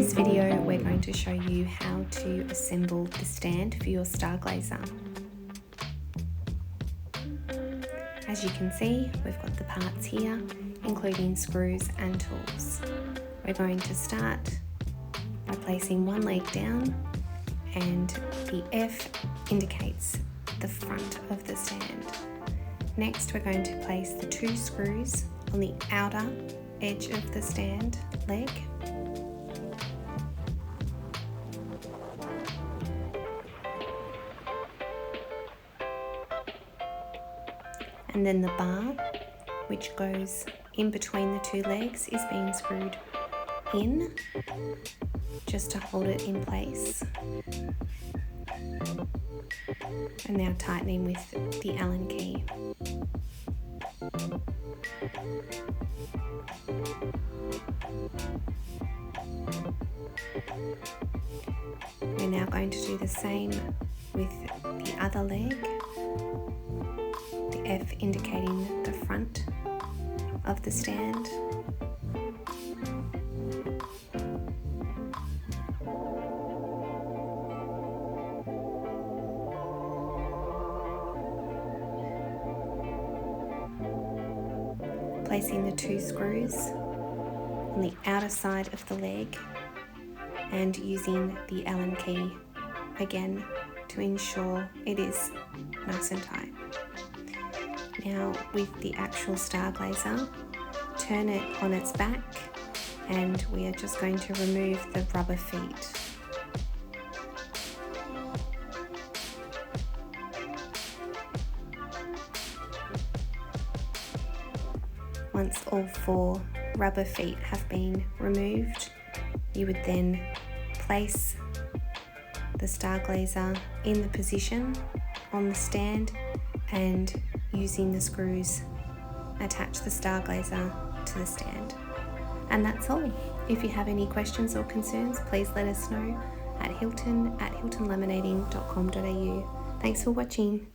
this video, we're going to show you how to assemble the stand for your Starglazer. As you can see, we've got the parts here, including screws and tools. We're going to start by placing one leg down, and the F indicates the front of the stand. Next, we're going to place the 2 screws on the outer edge of the stand leg. And then the bar, which goes in between the 2 legs, is being screwed in just to hold it in place. And now tightening with the Allen key. We're now going to do the same with the other leg, the F indicating the front of the stand. Placing the 2 screws on the outer side of the leg and using the Allen key again to ensure it is nice and tight. Now with the actual Starglazer, turn it on its back and we are just going to remove the rubber feet. Once all 4 rubber feet have been removed, you would then place the Starglazer in the position on the stand and using the screws attach the Starglazer to the stand. And that's all. If you have any questions or concerns, please let us know at hilton@hiltonlaminating.com.au. Thanks for watching.